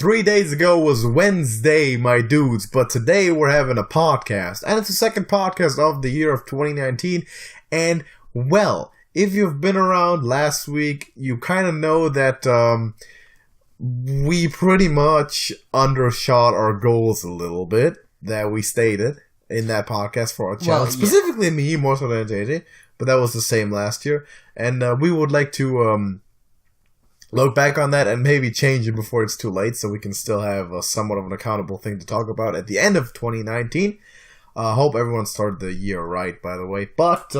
3 days ago was Wednesday, my dudes, but today we're having a podcast, and it's the second podcast of the year of 2019, and, well, if you've been around last week, you kind of know that, we pretty much undershot our goals a little bit that we stated in that podcast for our channel. Specifically me, more so than JJ, but that was the same last year, and we would like to, look back on that and maybe change it before it's too late so we can still have somewhat of an accountable thing to talk about at the end of 2019. Hope everyone started the year right, by the way. But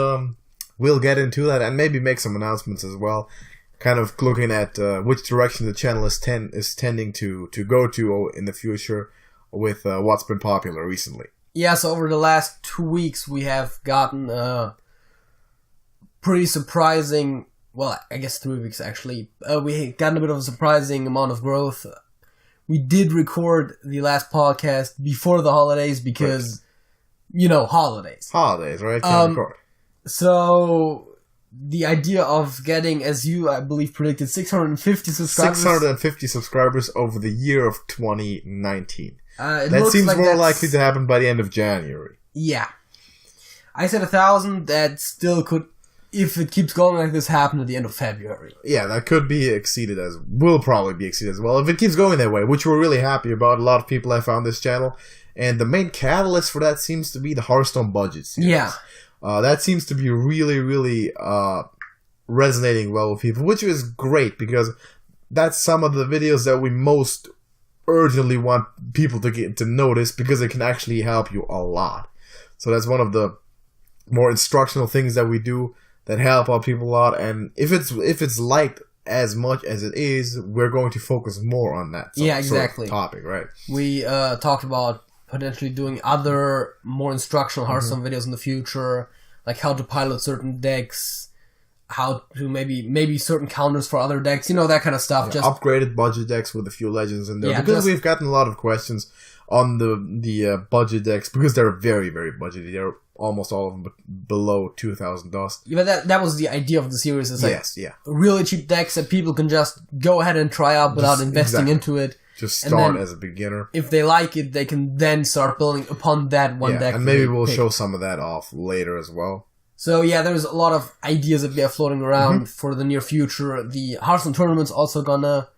we'll get into that and maybe make some announcements as well. Kind of looking at which direction the channel is tending to go to in the future with what's been popular recently. Yeah, so over the last 2 weeks we have gotten pretty surprising... Well, I guess 3 weeks actually. We gotten a bit of a surprising amount of growth. We did record the last podcast before the holidays because, holidays. Holidays, right? Can't record. So, the idea of getting, as you, I believe, predicted, 650 subscribers. 650 subscribers over the year of 2019. That seems like more likely to happen by the end of January. Yeah. I said 1,000. That still could... If it keeps going like this, happen at the end of February. Yeah, that could be exceeded will probably be exceeded as well. If it keeps going that way, which we're really happy about. A lot of people have found this channel. And the main catalyst for that seems to be the Hearthstone budget series. Yeah. That seems to be really, really resonating well with people, which is great because that's some of the videos that we most urgently want people to get to notice because it can actually help you a lot. So that's one of the more instructional things that we do that help out people a lot, and if it's liked as much as it is, we're going to focus more on that exactly. sort of topic, right? We talked about potentially doing other more instructional Hearthstone videos in the future, like how to pilot certain decks, how to maybe certain counters for other decks, that kind of stuff. Yeah, just upgraded budget decks with a few legends in there, because we've gotten a lot of questions on the budget decks, because they're very, very budgety. They're almost all of them below $2,000. Yeah, but that was the idea of the series. Is like really cheap decks that people can just go ahead and try out without investing into it. Just start as a beginner. If they like it, they can then start building upon that one deck. And maybe we'll show some of that off later as well. So yeah, there's a lot of ideas that we are floating around for the near future. The Hearthstone tournament's also gonna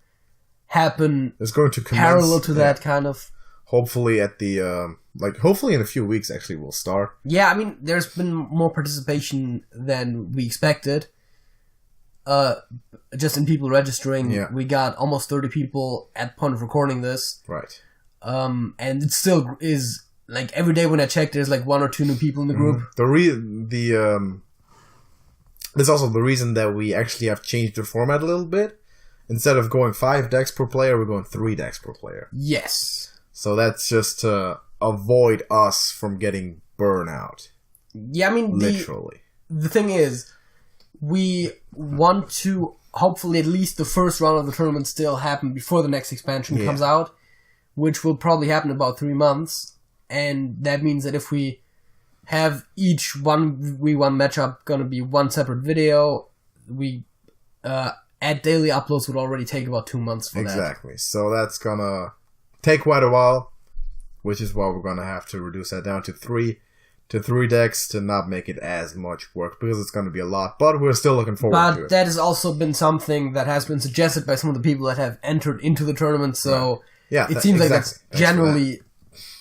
happen. It's going to commence, parallel to that kind of. Hopefully at the, hopefully in a few weeks actually we'll start. Yeah, I mean, there's been more participation than we expected. Just in people registering, we got almost 30 people at point of recording this. Right. And it still is, like, every day when I check, there's like 1 or 2 new people in the group. There's also the reason that we actually have changed the format a little bit. Instead of going 5 decks per player, we're going 3 decks per player. Yes. So that's just to avoid us from getting burnout. Yeah, I mean, literally. The thing is, we want to hopefully at least the first round of the tournament still happen before the next expansion comes out, which will probably happen in about 3 months. And that means that if we have each 1v1 matchup going to be one separate video, we add daily uploads would already take about 2 months for that. Exactly. So that's going to take quite a while, which is why we're going to have to reduce that down to 3 decks to not make it as much work, because it's going to be a lot, but we're still looking forward to it. But that has also been something that has been suggested by some of the people that have entered into the tournament, so it seems like that's generally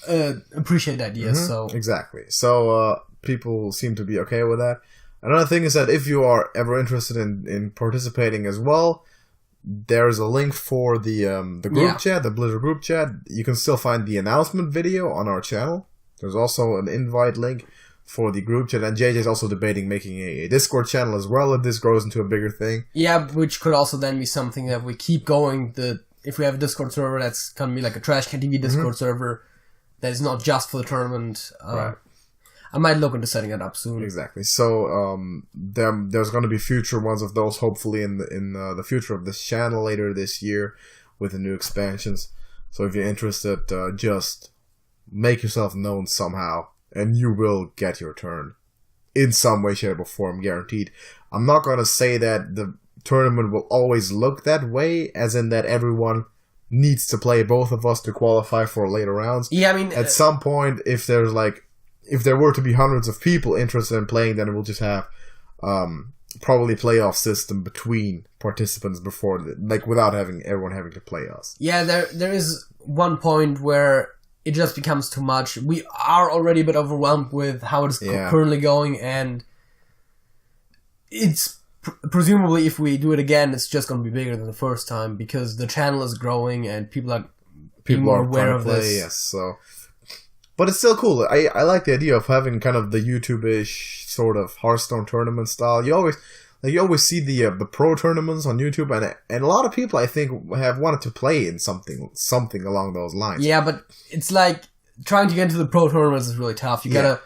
appreciate ideas. So exactly. So people seem to be okay with that. Another thing is that if you are ever interested in participating as well, there's a link for the group chat, the Blizzard group chat. You can still find the announcement video on our channel. There's also an invite link for the group chat, and JJ is also debating making a Discord channel as well if this grows into a bigger thing. Yeah, which could also then be something that we keep going. If we have a Discord server, that's going to be like a Trash Can TV Discord server that is not just for the tournament. Right. I might look into setting it up soon. Exactly. So there's going to be future ones of those, hopefully in the future of this channel later this year with the new expansions. So if you're interested, just make yourself known somehow, and you will get your turn in some way, shape, or form, guaranteed. I'm not going to say that the tournament will always look that way, as in that everyone needs to play both of us to qualify for later rounds. Yeah, I mean, at some point, if there were to be hundreds of people interested in playing, then we'll just have probably playoff system between participants before, without everyone having to play us. Yeah, there is one point where it just becomes too much. We are already a bit overwhelmed with how it is currently going, and it's presumably if we do it again, it's just going to be bigger than the first time because the channel is growing and people are more aware of this. Yes, so. But it's still cool. I like the idea of having kind of the YouTube-ish sort of Hearthstone tournament style. You always see the pro tournaments on YouTube, and a lot of people I think have wanted to play in something along those lines. Yeah, but it's like trying to get into the pro tournaments is really tough. You gotta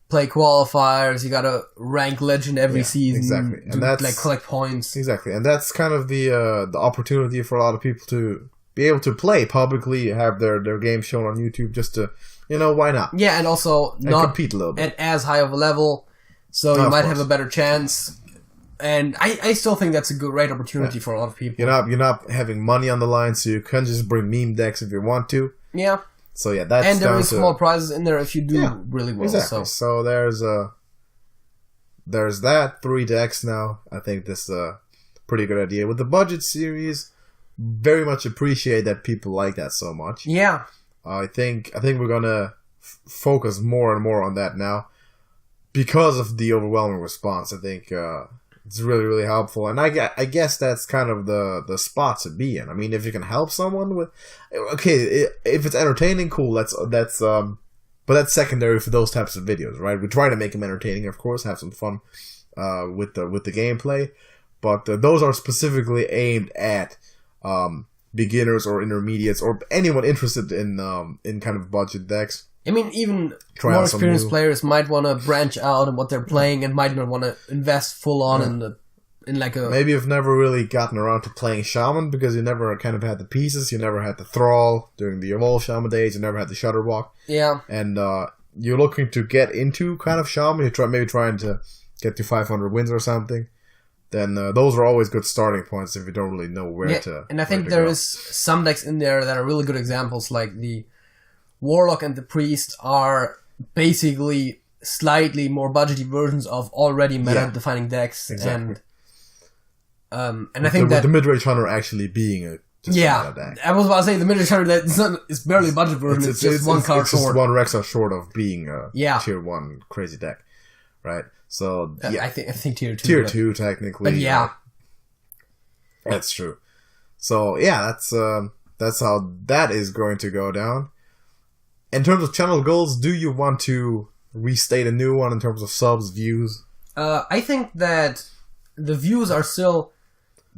play qualifiers. You gotta rank legend every season. Exactly, and that's collect points. Exactly, and that's kind of the opportunity for a lot of people to be able to play publicly, have their games shown on YouTube, just to. Why not? Yeah, and also not compete a little bit at as high of a level, so you might have a better chance. And I still think that's a great opportunity for a lot of people. You're not having money on the line, so you can just bring meme decks if you want to. Yeah. So yeah, that's and there is small prizes in there if you do really well. Exactly. So there's that 3 decks now. I think this is a pretty good idea with the budget series. Very much appreciate that people like that so much. Yeah. I think we're gonna focus more and more on that now because of the overwhelming response. I think it's really, really helpful, and I guess that's kind of the spot to be in. I mean, if you can help someone with, if it's entertaining, cool. But that's secondary for those types of videos, right? We try to make them entertaining, of course, have some fun with the gameplay, but those are specifically aimed at beginners or intermediates or anyone interested in kind of budget decks. I mean, even more experienced players might want to branch out in what they're playing and might not want to invest full on in like a... Maybe you've never really gotten around to playing Shaman because you never kind of had the pieces, you never had the Thrall during the Evolve Shaman days, you never had the Shutterwalk. Yeah. And you're looking to get into kind of Shaman, maybe trying to get to 500 wins or something. Then those are always good starting points if you don't really know where to. And I think there is some decks in there that are really good examples, like the Warlock and the Priest are basically slightly more budgety versions of already meta-defining decks. Exactly. And I think that with the mid-range hunter actually being a meta deck. I was about to say the mid-range hunter it's barely a budget version. It's just one card short. It's just one Rexa short of being a tier 1 crazy deck, right? So I think tier 2. Tier 2 technically. But yeah. That's true. So yeah, that's how that is going to go down. In terms of channel goals, do you want to restate a new one in terms of subs, views? I think that the views are still,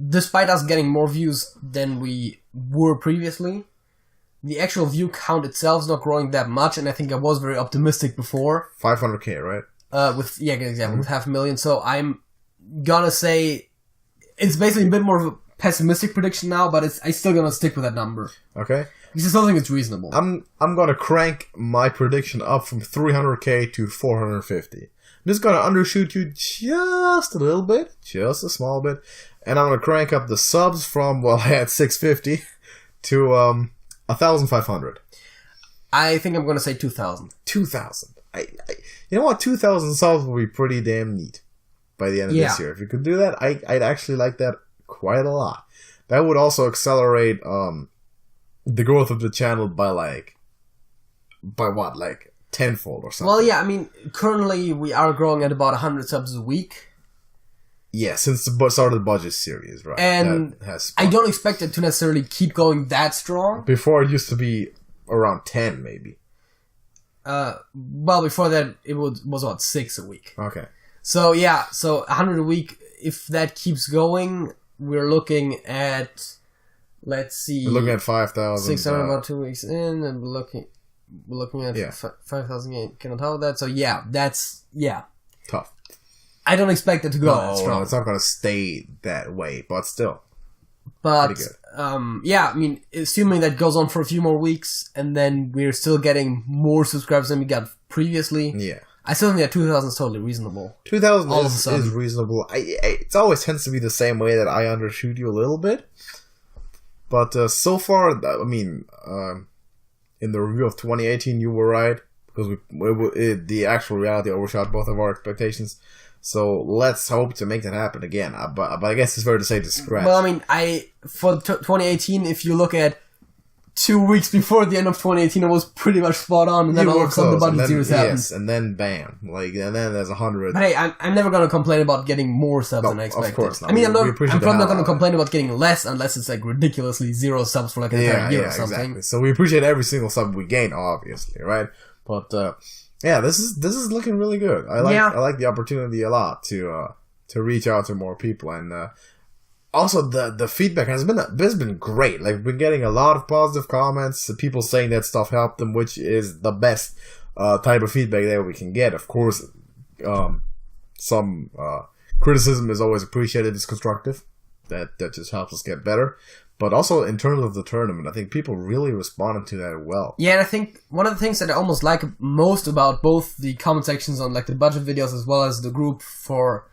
despite us getting more views than we were previously, the actual view count itself is not growing that much, and I think I was very optimistic before. 500k, right? With 500,000. So I'm gonna say it's basically a bit more of a pessimistic prediction now, but I'm still gonna stick with that number. Okay. Because I still think it's reasonable. I'm gonna crank my prediction up from 300k to 450. I'm just gonna undershoot you just a little bit, just a small bit, and I'm gonna crank up the subs from I had 650 to 1,500. I think I'm gonna say 2,000. 2,000. You know what? 2,000 subs will be pretty damn neat by the end of this year. If you could do that, I'd actually like that quite a lot. That would also accelerate the growth of the channel by tenfold or something. Well, yeah, I mean, currently we are growing at about 100 subs a week. Yeah, since the start of the budget series, right? And I don't expect it to necessarily keep going that strong. Before it used to be around 10, maybe. Well, before that, it was about 6 a week. Okay. So, yeah, 100 a week. If that keeps going, we're looking at, let's see. We're looking at 5,000. 600 about 2 weeks in, and we're looking at 5,000 on top of that. So, that's tough. I don't expect it to go that strong. No, it's not going to stay that way, but still. But, I mean, assuming that goes on for a few more weeks, and then we're still getting more subscribers than we got previously. Yeah. I still think that 2,000 is totally reasonable. 2,000 is reasonable. It always tends to be the same way that I undershoot you a little bit. But so far, I mean, in the review of 2018, you were right, because the actual reality overshot both of our expectations. So let's hope to make that happen again. But I guess it's fair to say to scratch. Well, I mean, for 2018, if you look at 2 weeks before the end of 2018, it was pretty much spot on, and then all of a sudden the budget series happened. Yes, and then bam, and then there's 100. But hey, I'm never gonna complain about getting more subs than I expected. Of course not. I mean, I'm probably not gonna complain about getting less unless it's like ridiculously 0 subs for like an entire year or something. Exactly. So we appreciate every single sub we gain, obviously, right? But yeah, this is looking really good. I like the opportunity a lot to reach out to more people, and also the feedback has been great. Like, we're getting a lot of positive comments, people saying that stuff helped them, which is the best type of feedback that we can get. Of course, some criticism is always appreciated. It's constructive. That just helps us get better. But also, in terms of the tournament, I think people really responded to that well. Yeah, and I think one of the things that I almost like most about both the comment sections on like the budget videos as well as the group for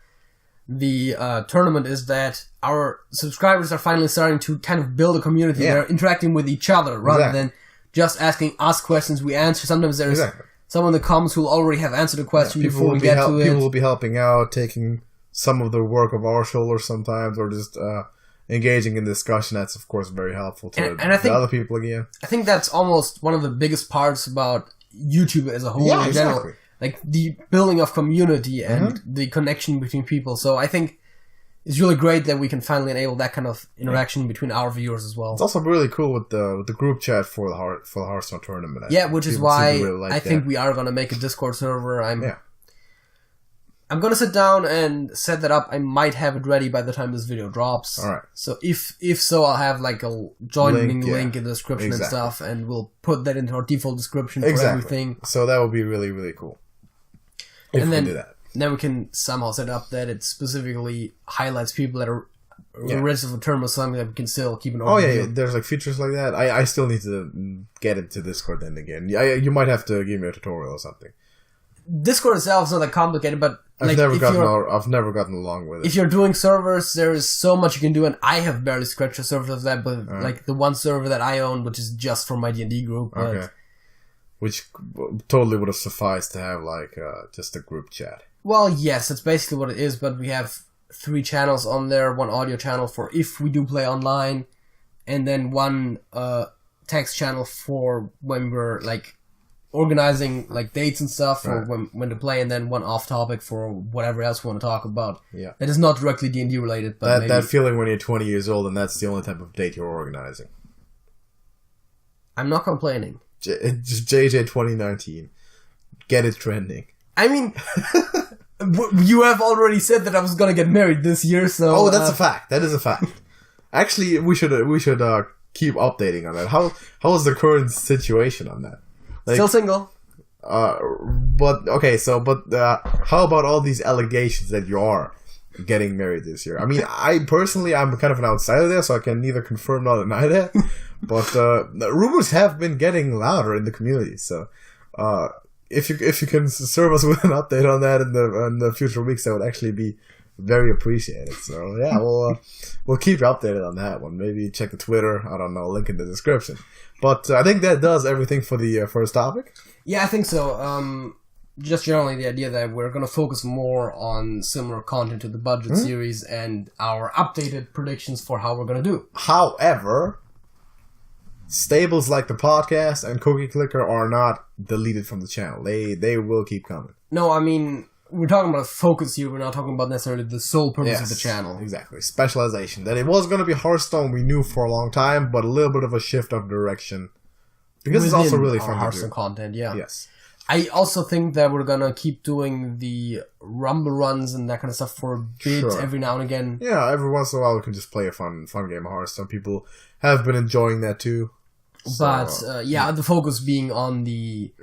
the tournament is that our subscribers are finally starting to kind of build a community. Yeah. They're interacting with each other rather than just asking us questions we answer. Sometimes there's someone in the comments who already have answered a question before we get to it. People will be helping out, taking some of the work of our shoulders sometimes, or just engaging in discussion. That's, of course, very helpful to the other people again. I think that's almost one of the biggest parts about YouTube as a whole in general. Exactly. Like the building of community and the connection between people. So I think it's really great that we can finally enable that kind of interaction between our viewers as well. It's also really cool with the group chat for the Hearthstone tournament. Which is why I think we are going to make a Discord server. I'm going to sit down and set that up. I might have it ready by the time this video drops. All right. So if so, I'll have like a joining link in the description and stuff, and we'll put that into our default description for everything. So that would be really, really cool. If we do that. Then we can somehow set up that it specifically highlights people that are registered for the tournament, something that we can still keep an overview. There's like features like that. I still need to get into Discord then again. You might have to give me a tutorial or something. Discord itself is not that complicated, but I've never gotten along with it. If you're doing servers, there is so much you can do, and I have barely scratched the surface of that. But like the one server that I own, which is just for my D&D group, which totally would have sufficed to have like just a group chat. Well, yes, that's basically what it is. But we have 3 channels on there: one audio channel for if we do play online, and then one text channel for when we're like organizing like dates and stuff for when to play, and then one off topic for whatever else we want to talk about. Yeah, that is not directly D&D related, but that feeling when you're 20 years old and that's the only type of date you're organizing. I'm not complaining. Just JJ 2019, get it trending. I mean, you have already said that I was gonna get married this year, so that's a fact. That is a fact. Actually, we should keep updating on that. How is the current situation on that? Like, still single. How about all these allegations that you are getting married this year? I mean, I'm kind of an outsider there, so I can neither confirm nor deny that. But the rumors have been getting louder in the community. So if you can serve us with an update on that in the future weeks, that would actually be very appreciated. So yeah, we'll keep you updated on that one. Maybe check the Twitter. I don't know. Link in the description. But I think that does everything for the first topic. Yeah, I think so. Just generally the idea that we're going to focus more on similar content to the budget series and our updated predictions for how we're going to do. However, stables like the podcast and Cookie Clicker are not deleted from the channel. They will keep coming. No, I mean, we're talking about a focus here. We're not talking about necessarily the sole purpose of the channel. Exactly. Specialization. That it was going to be Hearthstone, we knew for a long time, but a little bit of a shift of direction. Because it's also really fun to do. Hearthstone content, yeah. Yes. I also think that we're going to keep doing the Rumble runs and that kind of stuff for a bit every now and again. Yeah, every once in a while we can just play a fun game of Hearthstone. People have been enjoying that too. So, but, the focus being on the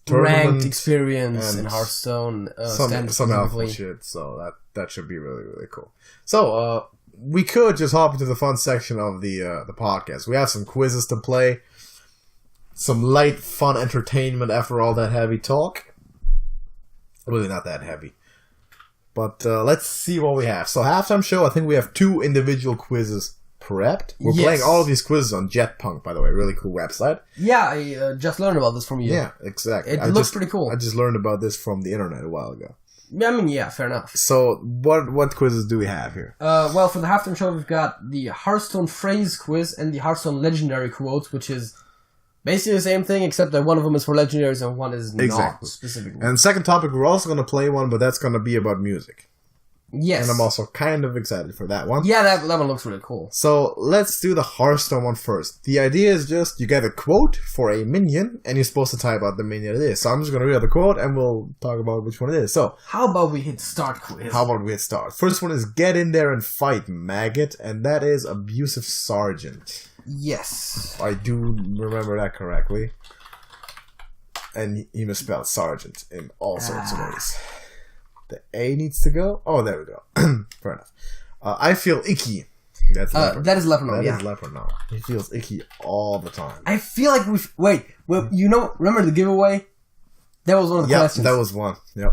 ranked experience in Hearthstone, some alpha shit, so that should be really, really cool. So we could just hop into the fun section of the podcast. We have some quizzes to play, some light fun entertainment after all that heavy talk. Really not that heavy, but let's see what we have. So halftime show, I think we have 2 individual quizzes prepped. We're playing all of these quizzes on Jetpunk, by the way. Really cool website. Yeah, I just learned about this from you. Yeah, exactly. It looks pretty cool. I just learned about this from the internet a while ago. I mean, yeah, fair enough. So, what quizzes do we have here? Well, for the halftime show, we've got the Hearthstone phrase quiz and the Hearthstone legendary quotes, which is basically the same thing, except that one of them is for legendaries and one is not specifically. And the second topic, we're also going to play one, but that's going to be about music. Yes. And I'm also kind of excited for that one. Yeah, that one looks really cool. So, let's do the Hearthstone one first. The idea is just, you get a quote for a minion, and you're supposed to type out the minion it is. So I'm just going to read the quote, and we'll talk about which one it is. So, how about we hit start quiz? How about we hit start? First one is, get in there and fight, maggot, and that is abusive sergeant. Yes. I do remember that correctly. And he misspelled sergeant in all sorts of ways. The A needs to go. Oh, there we go. Fair enough. I feel icky. That's leopard. That is leopard. That is leopard now. He feels icky all the time. I feel like we wait. Well, remember the giveaway? That was one of the questions. That was one. Yep.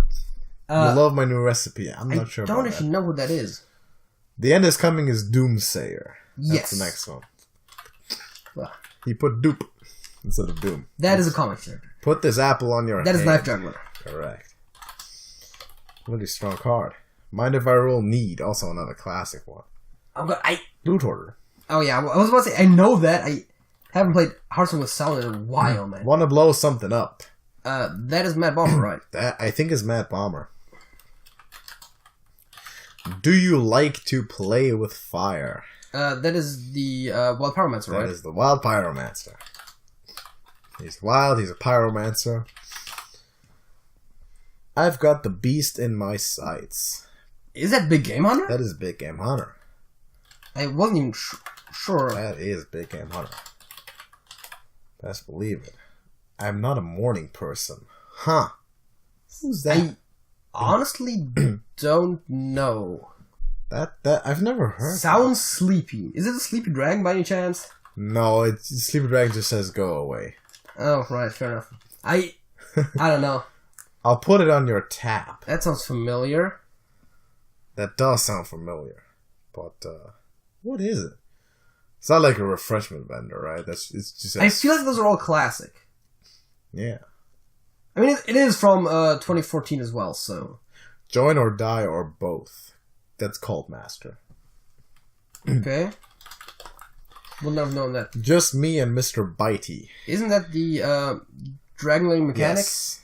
You love my new recipe. I'm not sure. I don't actually know what that is. The end is coming is Doomsayer. That's Yes. the next one. Well, he put Doop instead of Doom. That is a comic character. Put this apple on your head. That is Knife Juggler. Correct. Really strong card. Mind if I roll Need? Also another classic one. Loot Hoarder. Oh yeah, I was about to say, I know that. I haven't played Hearthstone with Sound in a while, man. Want to blow something up. That is Mad Bomber, right? That, I think, is Mad Bomber. Do you like to play with fire? That is the Wild Pyromancer, right? That is the Wild Pyromancer. He's wild, he's a Pyromancer. I've got the beast in my sights. Is that Big Game Hunter? That is Big Game Hunter. I wasn't even sure. That is Big Game Hunter. Best believe it. I'm not a morning person. Huh. Who's that? I honestly don't know. That I've never heard. Sounds sleepy. Is it a sleepy dragon by any chance? No, it's Sleepy Dragon just says go away. Oh, right, fair enough. I don't know. I'll put it on your tab. That sounds familiar. That does sound familiar. But, what is it? It's not like a refreshment vendor, right? It's just... I feel like those are all classic. Yeah. I mean, it is from 2014 as well, so... Join or die or both. That's Cult Master. Okay. Wouldn't have known that. Just me and Mr. Bitey. Isn't that the Dragonling mechanic? Yes.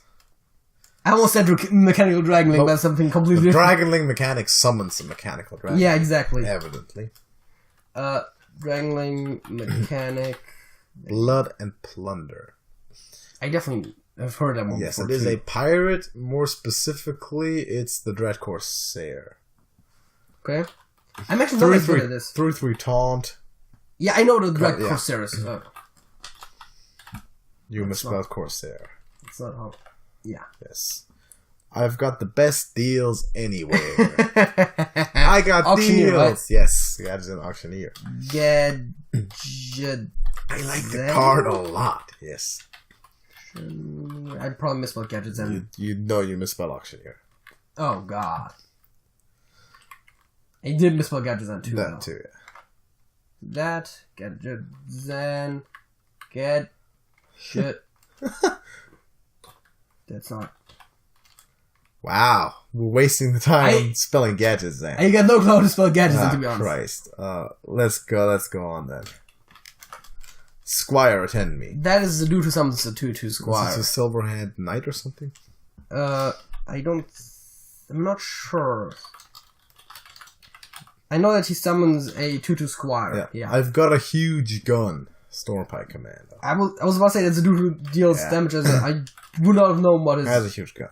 I almost said mechanical Dragonling, but that's something completely different. Dragonling mechanic summons a mechanical dragon. Yeah, exactly. Evidently. Dragonling mechanic... Blood and Plunder. I definitely have heard that one yes, before. Yes, it is a pirate. More specifically, it's the Dread Corsair. Okay. I'm actually not that good at this. 3/3 taunt. Yeah, I know the Dread Corsair is. You misspelled Corsair. It's not how... Yeah. Yes. I've got the best deals anywhere. I got Auctioneer, deals. right? Yes, that is an auctioneer. I like the card a lot. Yes. I'd probably misspell Gadget Zen. You know you misspelled auctioneer. Oh god. I did misspell Gadget Zen too. That too, yeah. That Gadget Zen get shit. That's not. Wow, we're wasting the time on spelling Gadget Zen. I got no clue how to spell Gadget Zen, to be honest. Christ. Let's go on then. Squire, attend me. That is the dude who summons the 2/2 Squire. Is this a Silverhand Knight or something? I'm not sure. I know that he summons a 2/2 Squire. Yeah. I've got a huge gun. Stormpike Commando. I was about to say that's the dude who deals damage as I would not have known what his... He has a huge gun.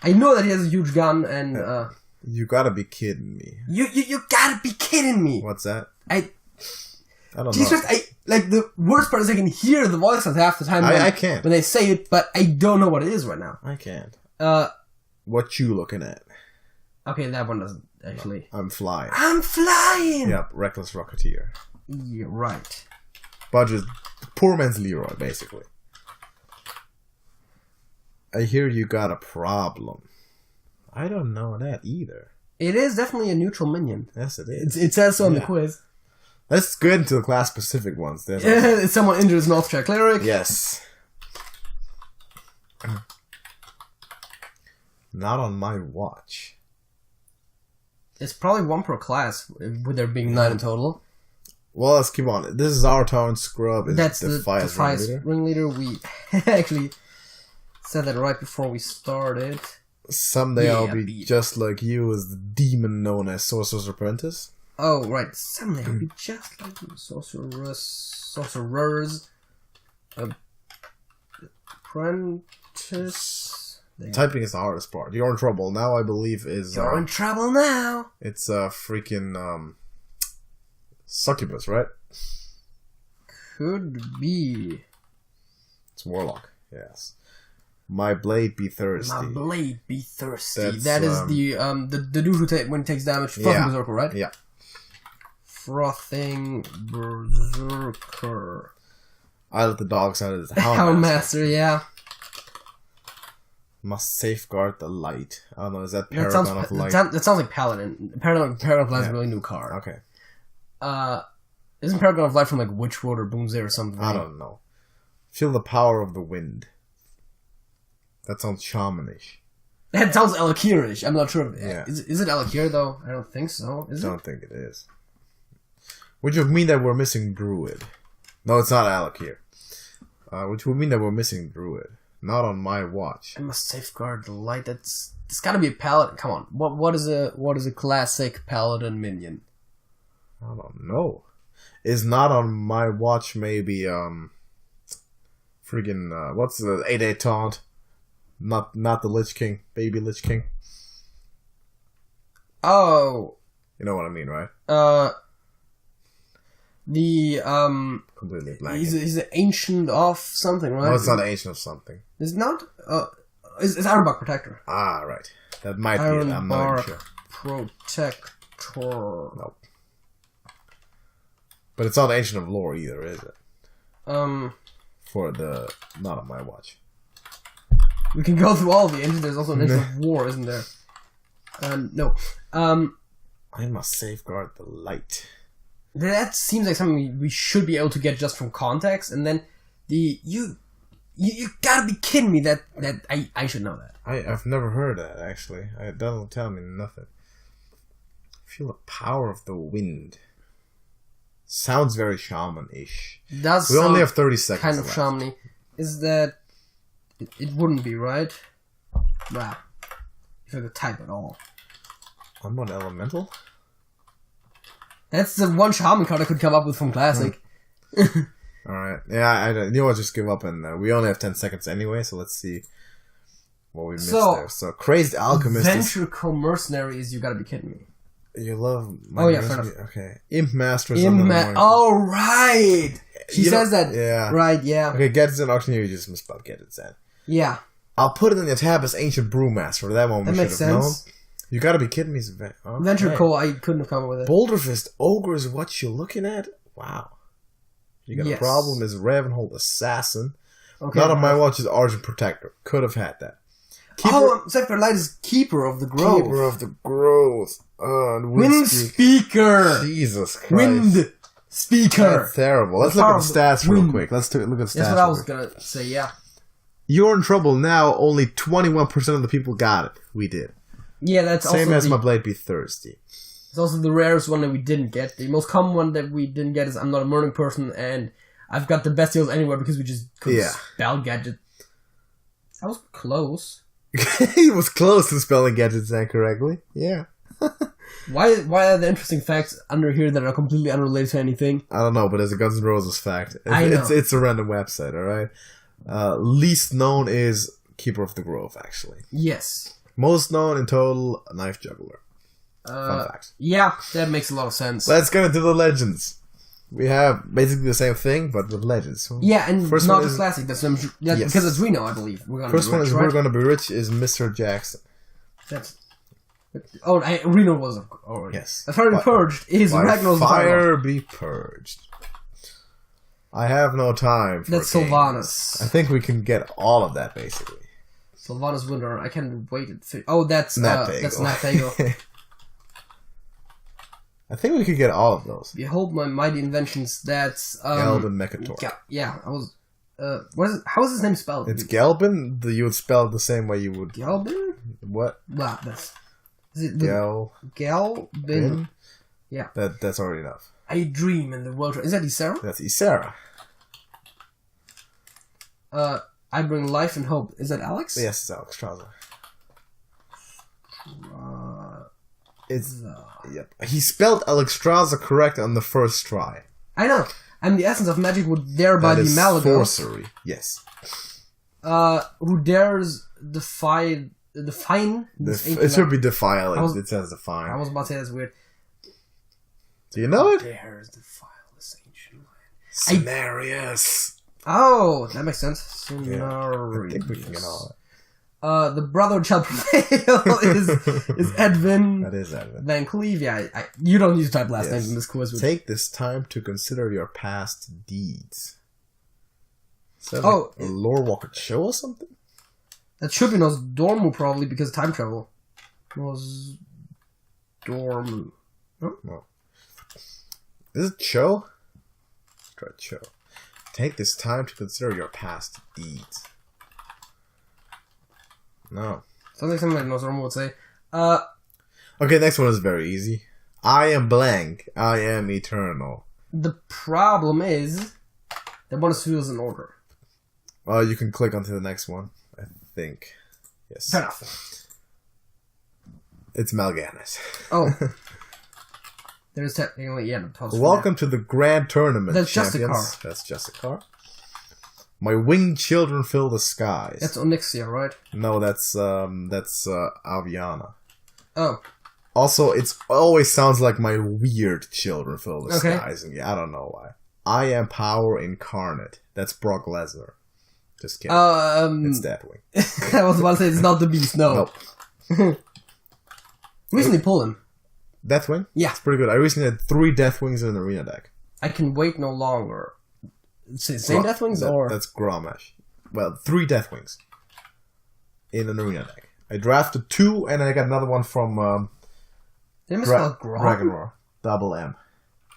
I know that he has a huge gun and... You gotta be kidding me. You gotta be kidding me! What's that? I don't know. Jesus, like, the worst part is I can hear the voices half the time I can't. when they say it, but I don't know what it is right now. I can't. What you looking at? Okay, that one doesn't, actually. I'm flying. I'm flying! Yep, Reckless Rocketeer. Yeah, right. Budget, poor man's Leroy, basically. I hear you got a problem. I don't know that either. It is definitely a neutral minion. Yes, it is. It says so in the quiz. Let's go into the class-specific ones. Is someone injured as an Ultra Cleric? Yes. Not on my watch. It's probably 1 per class, with there being 9 in total. Well, let's keep on. This is our town scrub. That's the Defias ringleader. We actually said that right before we started. Someday I'll be just like you as the demon known as Sorcerer's Apprentice. Oh, right. Someday I'll be just like you, Sorcerer's Apprentice. Typing is the hardest part. You're in trouble now, I believe, is... You're in trouble now! It's freaking... Succubus, right? Could be. It's Warlock, yes. My blade be thirsty. My blade be thirsty. That is the dude who when he takes damage, Frothing Berserker, right? Yeah. Frothing Berserker. I let the dogs out of the Houndmaster, yeah. Must safeguard the light. I don't know, is that Paragon of Light? That sounds like Paladin. Paragon of Light is a really new card. Okay. Isn't Paragon of Light from like Witchwood or Boomsday or something? I don't know. Feel the power of the wind. That sounds shamanish. That sounds Alakirish. I'm not sure. Yeah. Is it Alakir though? I don't think so. I don't think it is. Which would mean that we're missing Druid. No, it's not Alakir. Which would mean that we're missing Druid. Not on my watch. I must safeguard the light. It's got to be a paladin. Come on. What is a classic paladin minion? I don't know. Is not on my watch maybe freaking what's the 8/8 taunt? Not the Lich King, baby Lich King. Oh. You know what I mean, right? Completely blank. He's an ancient of something, right? No, it's not an ancient of something. It's not. It's Ironbark Protector. Ah, right. That might be it. I'm not sure. Protector. Nope. But it's not Ancient of Lore either, is it? For the... Not on my watch. We can go through all of the ancients. There's also an Ancient of War, isn't there? No. I must safeguard the light. That seems like something we should be able to get just from context, and then you gotta be kidding me that I should know that. I've never heard that, actually. It doesn't tell me nothing. Feel the power of the wind. Sounds very shaman-ish. We only have 30 seconds kind of shamany. Is that... It wouldn't be, right? Wow. If I could type at all. I'm on Elemental? That's the one shaman card I could come up with from Classic. Alright. Yeah, you know what? Just give up, and we only have 10 seconds anyway, so let's see what we missed there. So, Crazed Alchemist Venture Mercenaries, you gotta be kidding me. You love my fair enough. Okay. Imp Master is oh, right! She says that. Yeah. Right, yeah. Okay, Gettitsen Auctioneer, you just misspelled Gettitsen. Yeah. I'll put it in your tab as Ancient Brewmaster. That one we should have known. You gotta be kidding me. Okay. Venture Cole, I couldn't have come up with it. Boulder Fist Ogre is what you're looking at? Wow. You got a problem is Ravenhold Assassin. Okay, not on my watch is Argent Protector. Could have had that. Scepter Light is Keeper of the Growth. Keeper of the Growth. Wind Speaker. Jesus Christ. Wind Speaker. That's terrible. Let's look at the stats real quick. Let's look at the stats. That's what I was going to say, yeah. You're in trouble now. Only 21% of the people got it. We did. Yeah, that's Same also as my blade be thirsty. It's also the rarest one that we didn't get. The most common one that we didn't get is I'm not a Murning Person, and I've got the best deals anywhere because we just couldn't spell gadget. I was close. He was close to spelling gadgets correctly. Yeah. Why are the interesting facts under here that are completely unrelated to anything? I don't know, but it's a Guns N' Roses fact. I know. It's a random website, alright? Least known is Keeper of the Grove, actually. Yes. Most known in total, Knife Juggler. Fun fact. Yeah, that makes a lot of sense. Let's get into the legends. We have basically the same thing, but with legends. Yeah, and first not just classic. That's because it's Reno, I believe. First one is We're Gonna Be Rich is Mr. Jackson. That's... Reno was... yes. The Fire Be Purged is Ragnar's Fire Be Purged. I have no time for That's Sylvanas. I think we can get all of that, basically. Sylvanas Winter. I can't wait. That's Nathago. I think we could get all of those. Behold my mighty inventions. That's Gelbin Mechator. Yeah, I was. What is it? How is his name spelled? It's Gelbin. You would spell it the same way you would. Gelbin? What? Wow, that's. Is it Gelbin? Yeah. That's already enough. I dream in the world. Is that Ysera? That's Ysera. I bring life and hope. Is that Alex? Yes, it's Alex Strauza. It's yep. He spelled Alexstrasza correct on the first try. I know. And the essence of magic would thereby be Malagos. Sorcery. Yes. Who dares define? It should be defile. It says define. I was about to say that's weird. Do you know it? Dares defile this ancient land. Cenarius. Oh, that makes sense. Cenarius. Yeah, I think we can get all that. The brother shall prevail is Edwin. That is Edwin. Van Cleve. Yeah, you don't need to type last names in this quiz. Take this time to consider your past deeds. So a lore walker show or something? That should be Nosdormu probably because of time travel. Nosdormu. No. Is it show? Let's try show. Take this time to consider your past deeds. No. Something like Nosdormu would say. Okay, next one is very easy. I am blank. I am eternal. The problem is that one is in order. Well, you can click onto the next one. I think. Yes. Fair enough. It's Mal'Ganis. Oh. There's technically, yeah. Welcome to the grand tournament. That's champions. just a car. That's just a car. My winged children fill the skies. That's Onyxia, right? No, that's Aviana. Oh. Also, it always sounds like my weird children fill the skies. And I don't know why. I am power incarnate. That's Brock Lesnar. Just kidding. It's Deathwing. I was about to say it's not the Beast. No. Nope. Recently pull him. Deathwing? Yeah. It's pretty good. I recently had 3 Deathwings in an arena deck. I can wait no longer. Same Deathwings or? That's Grommash. Well, 3 Deathwings in an arena deck. I drafted 2 and I got another one from Dragon Roar. Double M.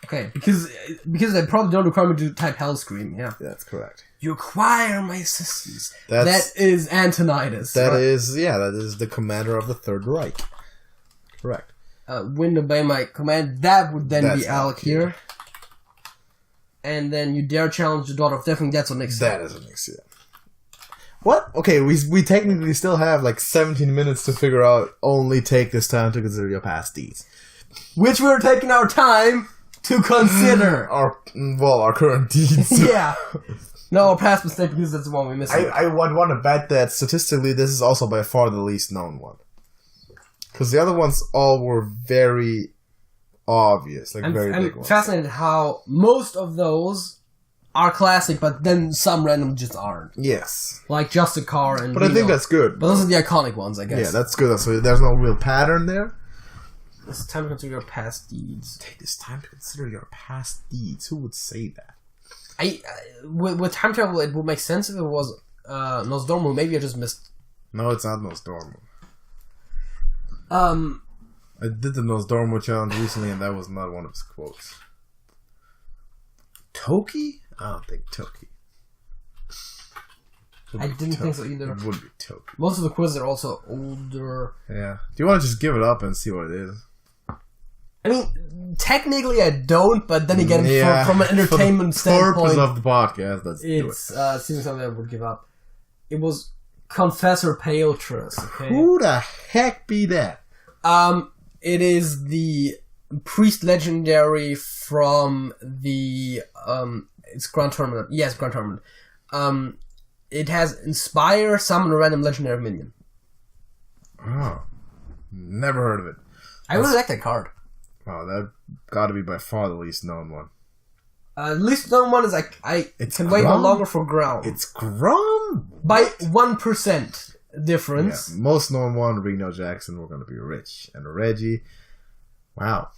Okay, because they probably don't require me to type Hellscream, yeah. That's correct. You acquire my assistance. That is Antonidas. That is the commander of the Third Reich. Correct. Win obey my command. That would then be Alec here. And then you dare challenge the daughter of Deathwing. That's Onyxia. That is Onyxia. What? Okay, we technically still have like 17 minutes to figure out. Only take this time to consider your past deeds. Which we're taking our time to consider. our current deeds. Yeah. No, our past mistake because that's the one we missed. I would want to bet that statistically this is also by far the least known one. Because the other ones all were very obvious, like very big ones. I'm fascinated how most of those are classic, but then some random just aren't. Yes. Like Just a Car and But I think that's good. But those are the iconic ones, I guess. Yeah, that's good. So there's no real pattern there. It's time to consider your past deeds. Take this time to consider your past deeds. Who would say that? With time travel, it would make sense if it was Nosdormu. Maybe I just missed. No, it's not Nosdormu. I did the Nosdormu challenge recently, and that was not one of his quotes. Toki? I don't think Toki. I didn't think so either. It would be Toki. Most of the quizzes are also older. Yeah. Do you want to just give it up and see what it is? I mean, technically I don't, but then again, from an entertainment standpoint... For the purpose of the podcast, let's do it. Seems something I would give up. It was Confessor Paletrus, okay? Who the heck be that? It is the priest legendary from the, it's Grand Tournament. Yes, Grand Tournament. It has Inspire, Summon a random legendary minion. Oh. Never heard of it. I really like that card. Oh, that gotta be by far the least known one. The least known one is I can wait no longer for Ground. It's Grum? By 1% difference. Yeah, most known one, Reno Jackson, we're gonna be rich. And Reggie. Wow.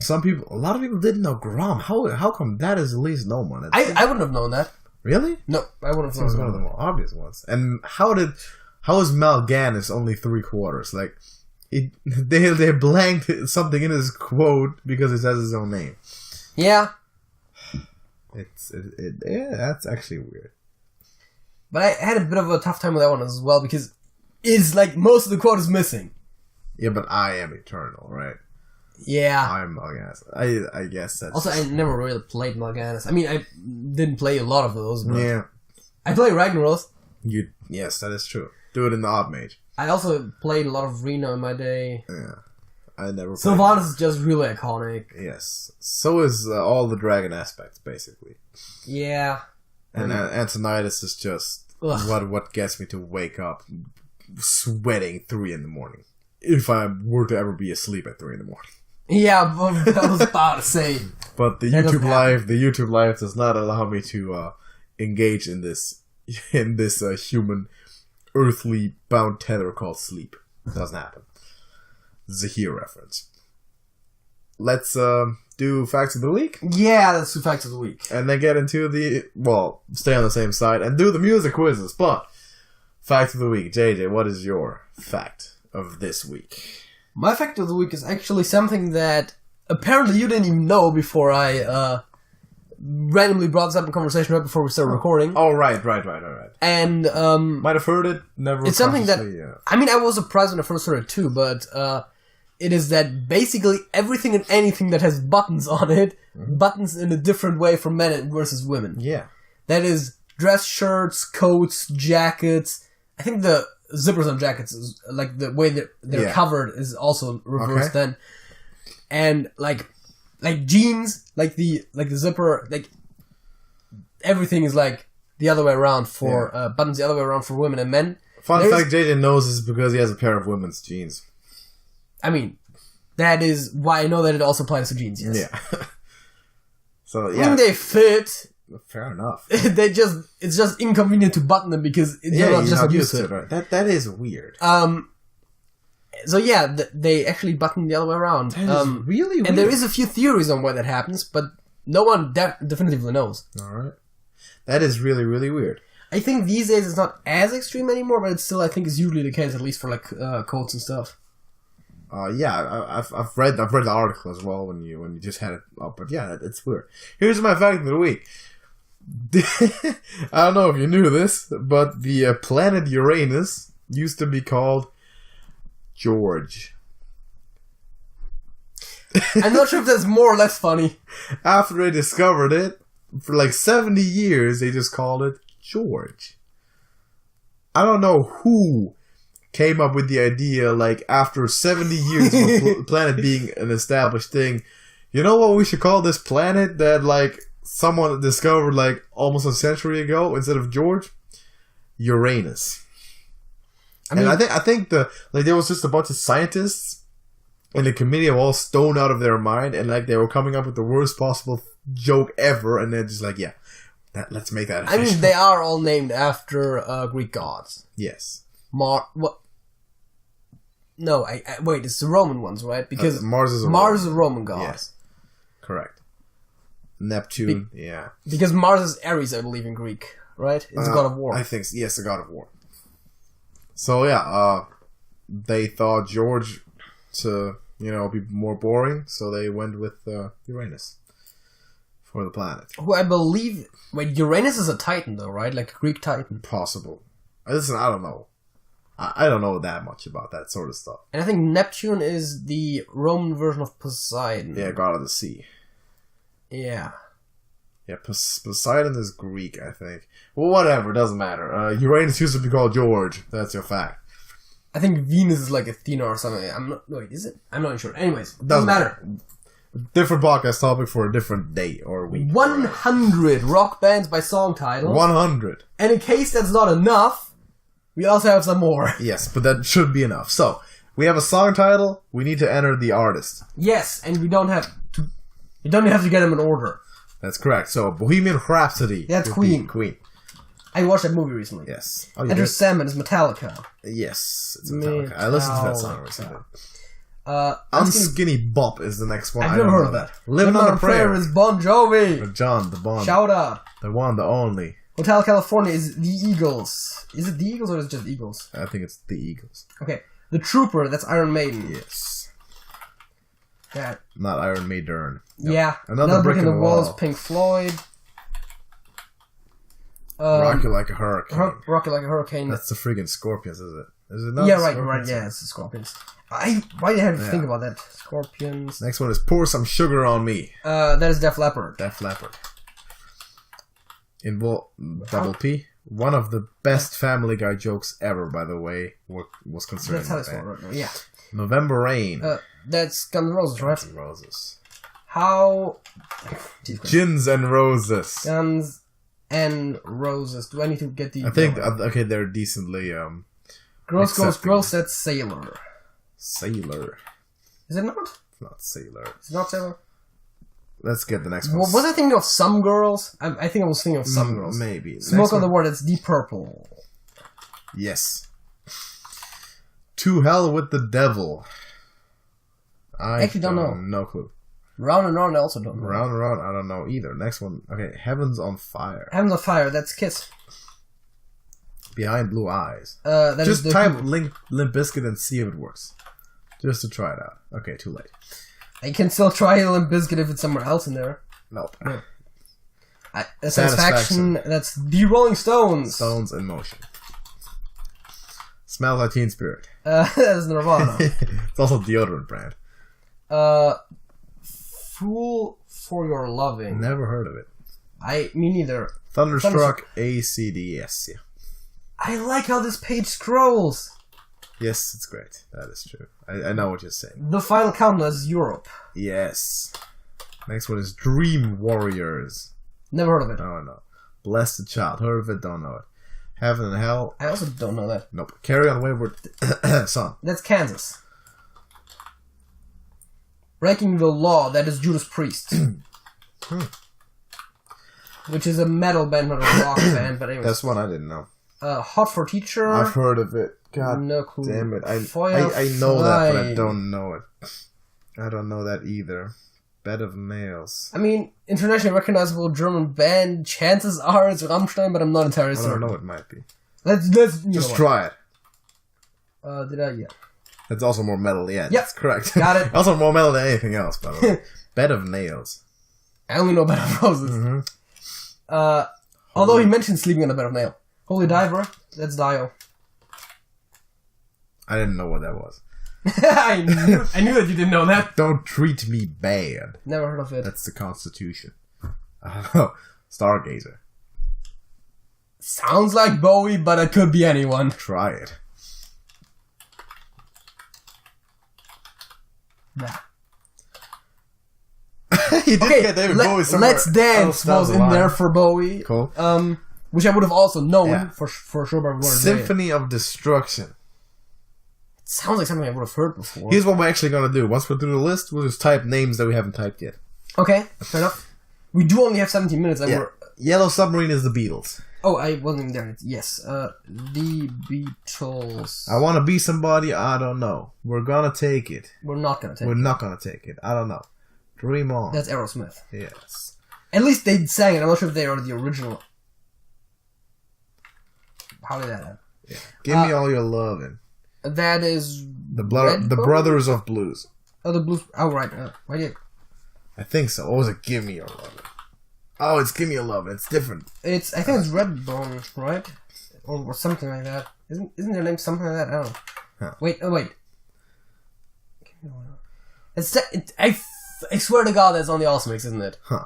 A lot of people didn't know Grum. How come that is the least known one? I wouldn't have known that. Really? No, I wouldn't have known that. It's one of the more obvious ones. And how is Mal'Ganis only 3/4? Like, They blanked something in his quote because it says his own name. Yeah. Yeah, that's actually weird. But I had a bit of a tough time with that one as well because it's like most of the quote is missing. Yeah, but I am eternal, right? Yeah. I'm Mal'Ganis. I guess that's... Also, I never really played Mal'Ganis. I mean, I didn't play a lot of those, but... Yeah. I play Ragnaros. Yes, that is true. Do it in the Odd Mage. I also played a lot of Reno in my day. Yeah. I never played. Sylvanas is just really iconic. Yes. So is all the dragon aspects, basically. Yeah. And Antonidas is just what gets me to wake up sweating 3 in the morning. If I were to ever be asleep at 3 in the morning. Yeah, but I was about to say. But the YouTube life does not allow me to engage in this human, earthly bound tether called sleep. It doesn't happen. Zahir reference. Let's do facts of the week. Yeah, let's do facts of the week. And then get into stay on the same side and do the music quizzes. But fact of the week, JJ, what is your fact of this week? My fact of the week is actually something that apparently you didn't even know before I randomly brought this up in conversation right before we started recording. Oh, right. And might have heard it. Never. It's something that I mean, I was surprised when I first heard it too, but it is that basically everything and anything that has buttons on it, buttons in a different way for men versus women. Yeah. That is dress shirts, coats, jackets. I think the zippers on jackets is like the way that they're covered is also reversed then. And like jeans, like the zipper, like everything is like the other way around for buttons the other way around for women and men. Fun fact, JJ knows is because he has a pair of women's jeans. I mean, that is why I know that it also applies to jeans, yes. Yeah. So, yeah. I mean, they fit. Fair enough. It's just inconvenient to button them because you're not used to it. Right? That is weird. So yeah, they actually button the other way around. That is really weird. And there is a few theories on why that happens, but no one definitively knows. Alright. That is really, really weird. I think these days it's not as extreme anymore, but it's still, I think, is usually the case, at least for like coats and stuff. Yeah, I've read the article as well when you just had it up, but yeah, it's weird. Here's my fact of the week. I don't know if you knew this, but the planet Uranus used to be called George. I'm not sure if that's more or less funny. After they discovered it, for like 70 years, they just called it George. I don't know who came up with the idea, like, after 70 years of a planet being an established thing, you know what we should call this planet that, like, someone discovered, like, almost a century ago instead of George? Uranus. And I think there was just a bunch of scientists in the committee all stoned out of their mind, and, like, they were coming up with the worst possible joke ever, and they're just like, yeah, let's make that official. I mean, they are all named after Greek gods. Yes. What? No, wait, it's the Roman ones, right? Because Mars is a Roman god. Yes. Correct. Neptune, yeah. Because Mars is Ares, I believe, in Greek, right? It's the god of war. I think, yes, the god of war. So, yeah, they thought George to, be more boring, so they went with Uranus for the planet. Who I believe... Wait, Uranus is a titan, though, right? Like a Greek titan. Possible. Listen, I don't know. I don't know that much about that sort of stuff. And I think Neptune is the Roman version of Poseidon. Yeah, god of the sea. Yeah. Yeah, Poseidon is Greek, I think. Well, whatever, doesn't matter. Uranus used to be called George. That's your fact. I think Venus is like Athena or something. Wait, is it? I'm not sure. Anyways, doesn't matter. Different podcast topic for a different day or week. 100 rock bands by song titles. 100. And in case that's not enough, we also have some more. Yes, but that should be enough. So, we have a song title. We need to enter the artist. Yes, and we don't have to get them in order. That's correct. So, Bohemian Rhapsody. That's Queen. Queen. I watched that movie recently. Yes. Enter Sandman is Metallica. Yes, it's Metallica. I listened to that song recently. Unskinny Bop is the next one. I've never heard of that. Living on a Prayer is Bon Jovi. Or John, the Bon. Shout out. The one, the only. Hotel California is the Eagles. Is it the Eagles or is it just Eagles? I think it's the Eagles. Okay. The Trooper, that's Iron Maiden. Yes. That. Not Iron Maiden. Nope. Yeah. Another Brick in the Wall is Pink Floyd. Rock You Like a Hurricane. Rock You Like a Hurricane. That's the friggin' Scorpions, is it? Is it not? Yeah, right. Yeah, it's the Scorpions. Why did I have to think about that? Scorpions. Next one is Pour Some Sugar on Me. That is Def Leppard. Def Leppard. Double P. One of the best Family Guy jokes ever, by the way, was concerning That's how it's called right now, yeah. November Rain. That's Guns N' Roses, right? Guns N' Roses. How... Gins and Roses. Guns and Roses. Do I need to get the... I think, okay, they're decently, Girls Goes Girls, that's Sailor. Sailor. Is it not? It's not Sailor. It's not Sailor? Let's get the next one. Was I thinking of Some Girls? I think I was thinking of Some Girls. Maybe. Smoke on the Water, that's Deep Purple. Yes. To Hell with the Devil. I actually don't know. No clue. Round and Round, I also don't know. Round and Round, I don't know either. Next one. Okay, Heaven's on Fire. Heaven's on Fire, that's Kiss. Behind Blue Eyes. Just type Limp Bizkit and see if it works. Just to try it out. Okay, too late. I can still try Limp Bizkit if it's somewhere else in there. Nope. No. Satisfaction, that's The Rolling Stones. Stones in Motion. Smells Like Teen Spirit. That's Nirvana. It's also a deodorant brand. Fool for Your Loving. Never heard of it. Me neither. Thunderstruck, ACDC. I like how this page scrolls. Yes, it's great. That is true. I know what you're saying. The Final Countdown is Europe. Yes. Next one is Dream Warriors. Never heard of it. Oh, no. Bless the Child. Heard of it, don't know it. Heaven and Hell. I also don't know that. Nope. Carry On Wayward Son. That's Kansas. Breaking the Law, that is Judas Priest. Which is a metal band, not a rock band, but anyways. That's one I didn't know. Hot for Teacher. I've heard of it. God no clue. damn it. I know that, but I don't know it. I don't know that either. Bed of Nails. I mean, internationally recognizable German band, chances are it's Rammstein, but I'm not entirely certain. I don't know, it might be. Let's just try it. Did I? Yeah. It's also more metal, yeah. Yep. That's correct. Got it. Also more metal than anything else, by the way. Bed of Nails. I only know Bed of Roses. Mm-hmm. Although he mentioned Sleeping on a Bed of Nail. Holy Diver, that's Dio. I didn't know what that was. I knew that you didn't know that. Don't treat me bad. Never heard of it. That's the Constitution. I don't know. Stargazer. Sounds like Bowie, but it could be anyone. Try it. Nah. You did get David Bowie somewhere. Let's Dance was in there for Bowie. Cool. Which I would have also known for sure. But Symphony of Destruction. It sounds like something I would have heard before. Here's what we're actually going to do. Once we're through the list, we'll just type names that we haven't typed yet. Okay, fair enough. We do only have 17 minutes. Yellow Submarine is the Beatles. Oh, I wasn't even there. Yes. The Beatles. I Want to Be Somebody, I don't know. We're going to take it. We're not going to take it. We're not going to take it. I don't know. Dream On. That's Aerosmith. Yes. At least they sang it. I'm not sure if they are the original. How did that happen? Yeah. Give Me All Your Lovin'. That is... The Brothers of Blues. Oh, the Blues... Oh, right. Why did... I think so. Or was it Give Me Your Lovin'? Oh, it's Give Me Your Lovin'. It's different. I think it's Redbone, right? Or something like that. Isn't their name something like that? I don't know. Huh. Wait. I swear to God that's on the Awesome Mix, isn't it? Huh.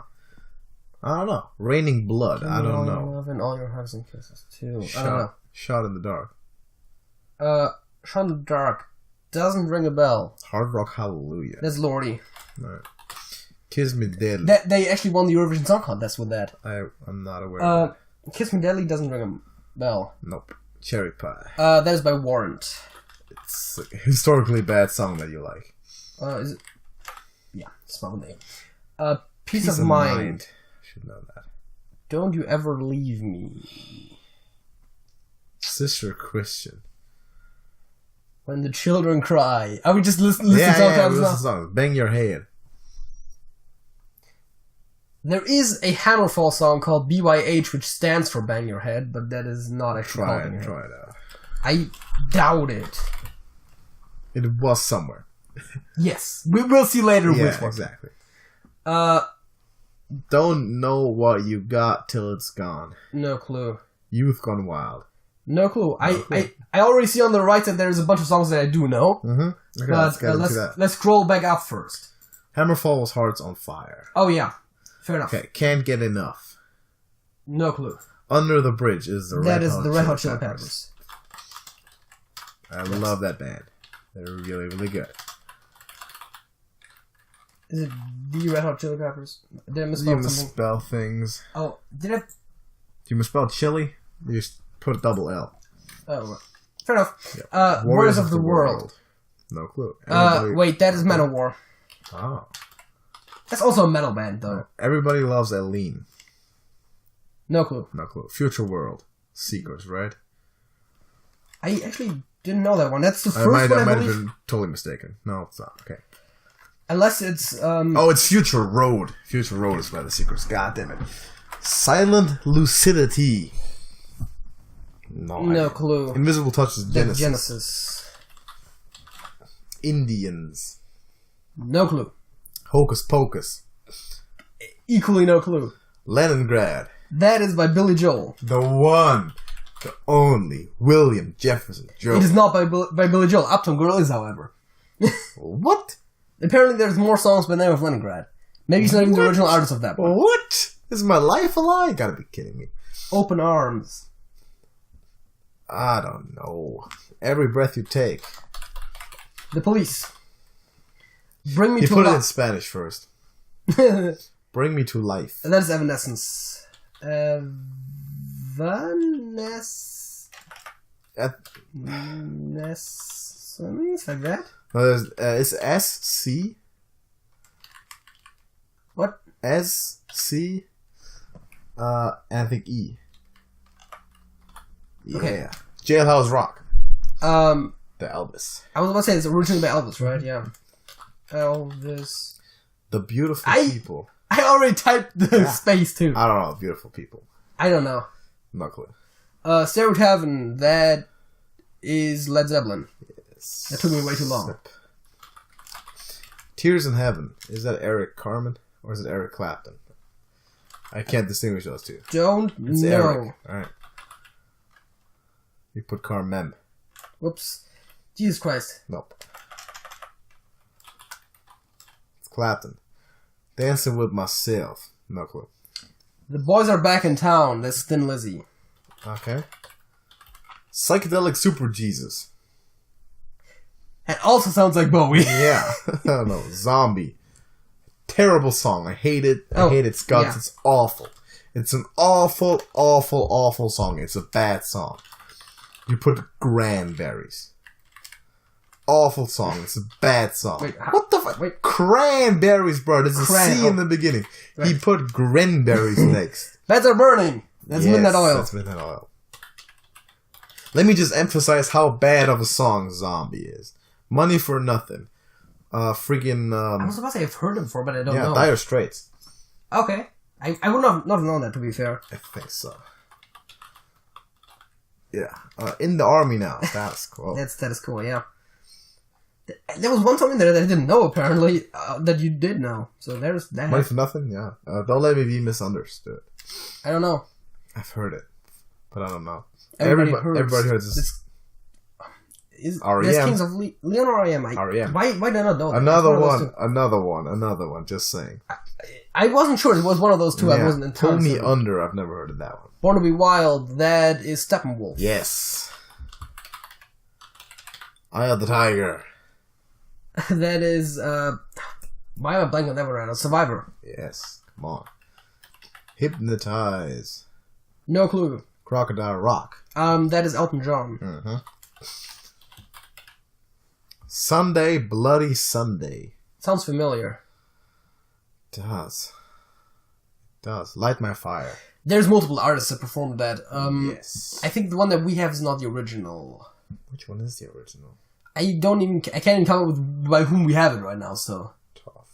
I don't know. Raining Blood. I don't know. Love and all your hugs and kisses too. I don't know. Shot in the Dark. Shot in the Dark doesn't ring a bell. Hard Rock Hallelujah. That's Lordy. Right. Kiss Me Deadly. They actually won the Eurovision Song Contest with that. I'm not aware of that. Kiss Me Deadly doesn't ring a bell. Nope. Cherry Pie. That is by Warrant. It's a historically bad song that you like. Is it? Yeah, small name. Peace of Mind. Should know that. Don't You Ever Leave Me. Sister Christian. When the Children Cry. Are we just listening to songs? Bang Your Head. There is a Hammerfall song called BYH, which stands for Bang Your Head, but that is not actually called Bang Your Head. Try it out. I doubt it. It was somewhere. Yes. We will see later Yeah, which one. Exactly. Don't know what you got till it's gone. No clue. Youth Gone Wild. No clue. I already see on the right that there's a bunch of songs that I do know. Mm-hmm. Okay, but let's scroll back up first. Hammerfall's Hearts on Fire. Oh yeah. Fair enough. Okay, Can't Get Enough. No clue. Under the Bridge is the Red Hot Chili Peppers. I love that band. They're really, really good. Is it the Red Hot Chili Peppers? Did I misspell something? Misspell things. Oh, did I? Do you misspell chili? You just put a double L. Oh, fair enough. Yeah. Warriors of the World. No clue. Wait, that is Manowar. Oh. That's also a metal band, though. Everybody Loves Eileen. No clue. No clue. Future World. Seekers, right? I actually didn't know that one. That's the first one, I might have believe. been totally mistaken. No, it's not. Okay. Unless it's... Oh, it's Future Road. Future Road is by the Seekers. God damn it. Silent Lucidity. No clue. Invisible Touch is Genesis. Genesis. Indians. No clue. Hocus Pocus. Equally no clue. Leningrad. That is by Billy Joel. The one, the only, William Jefferson Joe. It is not by Billy Joel. Uptown Girl is, however. What? Apparently there's more songs by the name of Leningrad. Maybe he's not even the original artist of that one. What? Is my life a lie? You gotta be kidding me. Open Arms. I don't know. Every Breath You Take. The Police. Bring Me You to put it in Life. Spanish first. That Bring Me to Life. is Evanescence. Something like that. No, it's S-C. What? S-C. And I think E. Yeah. Okay. Jailhouse Rock. The Elvis. I was about to say it's originally by Elvis, right? Yeah. Elvis. The Beautiful People. I already typed the space too. I don't know. Beautiful People. I don't know. No clue. Stairway to Heaven. That is Led Zeppelin. Yes. That took me way too long. Snip. Tears in Heaven. Is that Eric Carmen or is it Eric Clapton? I can't distinguish those two. Don't It's know. Eric. All right. You put Carmen. Whoops. Jesus Christ. Nope. It's Clapton. Dancing with Myself. No clue. The Boys Are Back in Town. That's Thin Lizzy. Okay. Psychedelic Super Jesus. It also sounds like Bowie. Yeah. I don't know. Zombie. Terrible song. I hate it. I hate its guts. Yeah. It's awful. It's an awful, awful, awful song. It's a bad song. You put Cranberries. Awful song. It's a bad song. Wait, what the fuck? Wait. Cranberries, bro. There's a C in the beginning. Right. He put Cranberries next. Beds Are Burning. That's Midnight Oil. That's Midnight Oil. Let me just emphasize how bad of a song Zombie is. Money for Nothing. Freaking... I was about to say I've heard him before, but I don't know. Dire Straits. Okay. I would not have known that, to be fair. I think so. Yeah. In the Army Now. That's cool. That is cool, yeah. There was one song in there that I didn't know, apparently, that you did know. So there's that. Money for Nothing? Yeah. Don't let me be misunderstood. I don't know. I've heard it. But I don't know. Everybody heard this. R.E.M. There's Kings of Leon or R.E.M. R.E.M. Why did I not know that? Another one. Just saying. I wasn't sure it was one of those two. I wasn't entirely Pull Me certain. Under. I've never heard of that one. Born to Be Wild. That is Steppenwolf. Yes. Eye of the Tiger. That is why am I blanking on that one right now? Survivor. Yes. Come on. Hypnotize. No clue. Crocodile Rock. That is Elton John. Mm-hmm. Sunday, Bloody Sunday. Sounds familiar. Does. Light My Fire. There's multiple artists that performed that. Yes. I think the one that we have is not the original. Which one is the original? I can't even come up with by whom we have it right now, so. Tough.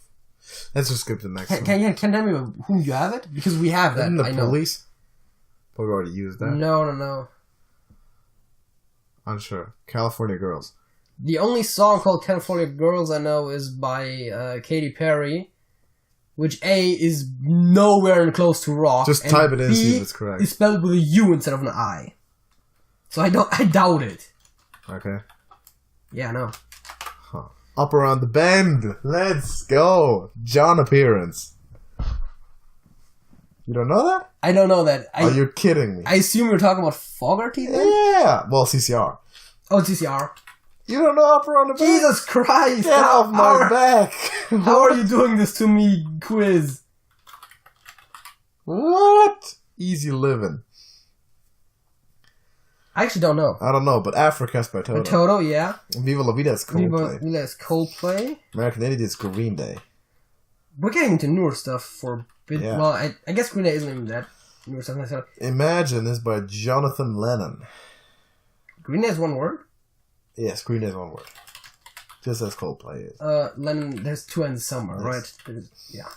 Let's just skip to the next one. Can you tell me whom you have it? Because we have that, Isn't the I know. Police? But we already used that. No. Unsure. California Girls. The only song called California Girls I know is by Katy Perry, which A is nowhere close to rock. Just type it in and see if it's correct. It's spelled with a U instead of an I. So I doubt it. Okay. Yeah, no. Huh. Up Around the Bend. Let's go. John appearance. You don't know that? I don't know that. Are you kidding me? I assume you're talking about Fogarty then? Yeah. Well, CCR. Oh, TCR. You don't know Up Around the Bend? Jesus Christ! Get off my back! How are you doing this to me, quiz? What? Easy living. I actually don't know. I don't know, but Africa's by Toto. Toto, yeah. Viva La Vida is Coldplay. Viva La Vida is Coldplay. American Idiot is Green Day. We're getting into newer stuff for a bit. Yeah. Well, I guess Green Day isn't even that newer stuff necessarily. Imagine is by Jonathan Lennon. Green Day is one word? Yes, Green Day is one word. Just as Coldplay is. Lennon, there's two ends somewhere, Yes. right? Yeah.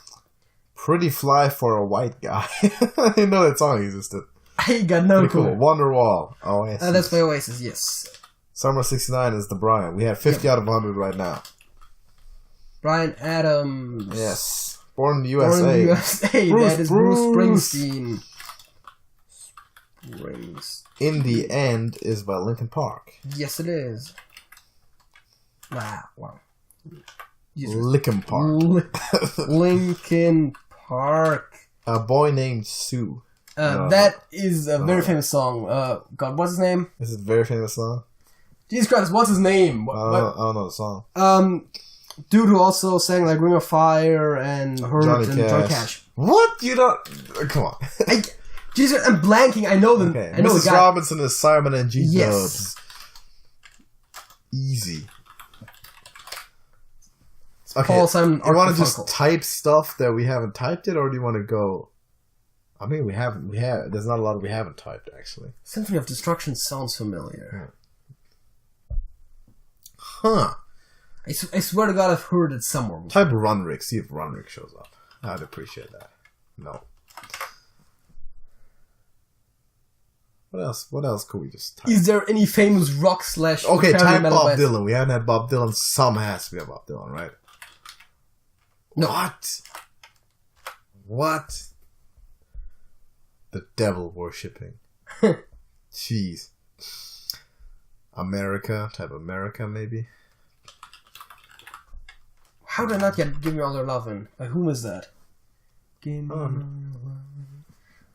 Pretty Fly for a White Guy. I didn't know that song existed. I got no Pretty clue. cool. Wonderwall. Oasis. That's by Oasis, yes. Summer 69 is the Brian. We have 50 out of 100 right now. Bryan Adams. Yes. Born in the USA. Born in the USA. Bruce, That is Bruce. Springsteen. In the End is by Linkin Park. Yes, it is. Wow. Linkin Park. Linkin Park. A Boy Named Sue. That is a very famous song. God, what's his name? This is a very famous song. Jesus Christ, what's his name? I don't know the song. Dude who also sang like Ring of Fire and Hurt and Johnny Cash. What? You don't... Come on. Jesus, I'm blanking. I know them. Okay. I know Mrs. the guy. Robinson is Simon and G. Yes. Dubs. Easy. Okay. Paul Simon. You want to just type stuff that we haven't typed yet, or do you want to go... I mean, we have. There's not a lot we haven't typed, actually. Symphony of Destruction sounds familiar. Huh. I swear to God, I've heard it somewhere. Type Runrick. See if Runrick shows up. I'd appreciate that. No. What else could we just type? Is there any famous rock / Okay, type metal Bob band? Dylan. We haven't had Bob Dylan. Some has to be a Bob Dylan, right? No. What? The devil worshipping. Jeez. America. Type America, maybe. How did I not get Give Me All Your Lovin'? By whom is that? Give me all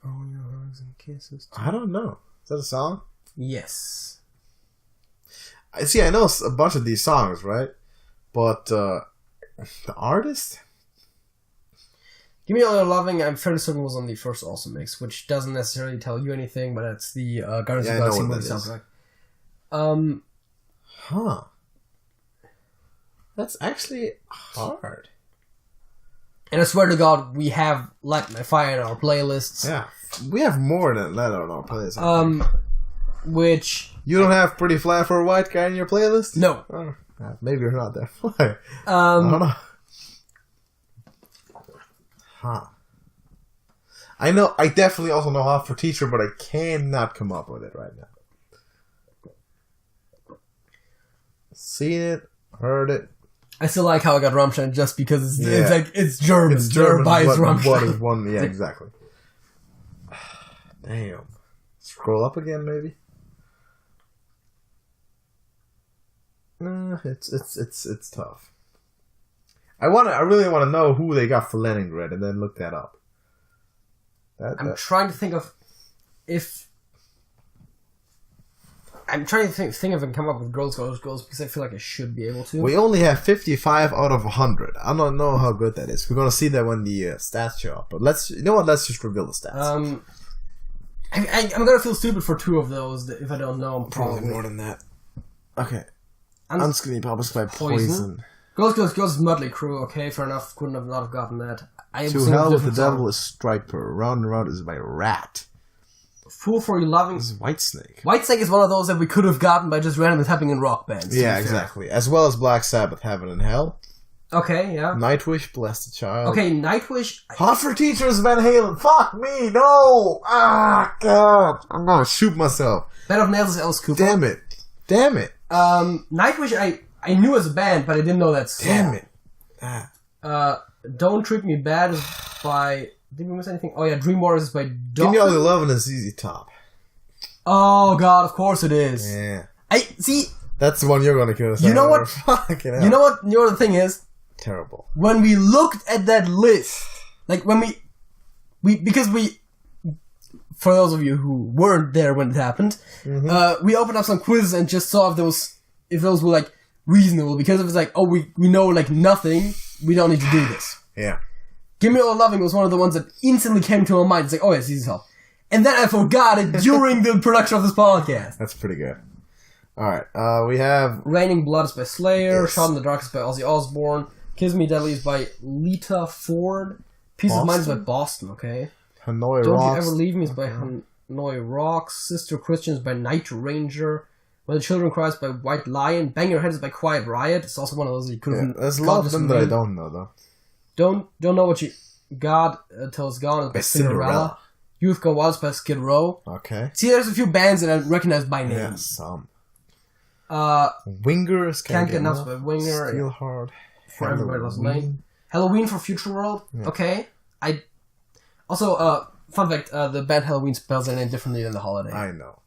your hugs and kisses. I don't know. Is that a song? Yes. I know a bunch of these songs, right? But the artist? Give Me All Your Loving', I'm fairly certain was on the first Awesome Mix, which doesn't necessarily tell you anything, but it's the Guardians of the Galaxy movie soundtrack. Huh. That's actually hard. And I swear to God, we have Light My Fire in our playlists. Yeah. We have more than that on our playlist. Which... You don't have Pretty Fly for a White Guy in your playlist? No. Oh, maybe you're not that far. I don't know. Huh. I know. I definitely also know Hot for Teacher, but I cannot come up with it right now. Seen it, heard it. I still like how I got Rammstein just because it's German. It's German. By Rammstein. What is one? Yeah, exactly. Damn. Scroll up again, maybe. It's tough. I really want to know who they got for Leningrad, and then look that up. I'm trying to think of if I can come up with girls because I feel like I should be able to. We only have 55 out of 100. I don't know how good that is. We're gonna see that when the stats show up. But let's just reveal the stats. I'm gonna feel stupid for 2 of those if I don't know them. Probably more than that. Okay. Unskinny published by Poison. Girls is Mötley Crüe. Okay, fair enough. Couldn't have not have gotten that. To Hell with the Devil is Striper. Round and Round is by Rat. Fool for You Loving. This is Whitesnake. Whitesnake is one of those that we could have gotten by just randomly typing in rock bands. Yeah, exactly. As well as Black Sabbath, Heaven and Hell. Okay, yeah. Nightwish, Bless the Child. Okay, Nightwish. Hot for Teachers, Van Halen. Fuck me, no! Ah, God. I'm gonna shoot myself. Bed of Nails is Alice Cooper. Damn it. Nightwish, I knew as a band, but I didn't know that song. Damn it. Don't Treat Me Bad is by... Did we miss anything? Oh yeah, Dream Warriors is by Dolphin. Give Me All Your Lovin' is ZZ Top. Oh god, of course it is. Yeah. See... That's the one you're gonna kill us. You know what? You know what the thing is? Terrible. When we looked at that list, like when because for those of you who weren't there when it happened, we opened up some quizzes and just saw if those were like reasonable, because if it's like, oh, we know like nothing, we don't need to do this. Yeah. Give Me All Loving was one of the ones that instantly came to my mind. It's like, oh yes, ZZ Top. And then I forgot it during the production of this podcast. That's pretty good. Alright, we have... Raining Blood is by Slayer, yes. Shot in the Dark is by Ozzy Osbourne, Kiss Me Deadly is by Lita Ford, Peace of Mind is by Boston, okay? Hanoi Don't Rocks. You Ever Leave Me is by Hanoi Rocks, Sister Christian is by Night Ranger, When the Children Cry is by White Lion, Bang Your Head is by Quiet Riot. It's also one of those you could have... There's a lot of them that I don't know, though. Don't Know What You Got Till It's Gone is by Cinderella. Youth Go Wild is by Skid Row. Okay. See, there's a few bands that I recognize by name. Yeah, some. Wingers Can't Get Enough by Winger. Still Hard. For Everybody Loves Lane. Halloween for Future World. Yeah. Okay. Also, fun fact, the band Halloween spells their name differently than the holiday. I know.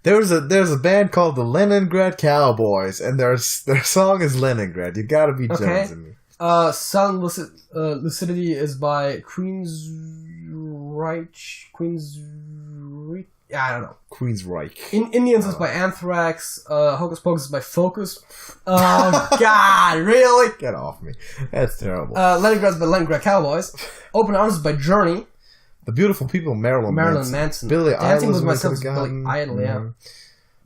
There's a band called the Leningrad Cowboys, and their song is Leningrad. You gotta be jonesing me. Sun Lucidity is by Queensryche. I don't know. Queensryche. Indians is by Anthrax. Hocus Pocus is by Focus. Oh, God, really? Get off me. That's terrible. Leningrad is by Leningrad Cowboys. Open Arms is by Journey. The Beautiful People, Marilyn Manson. Billy Dancing Idol with Myself is Billy Idol, yeah.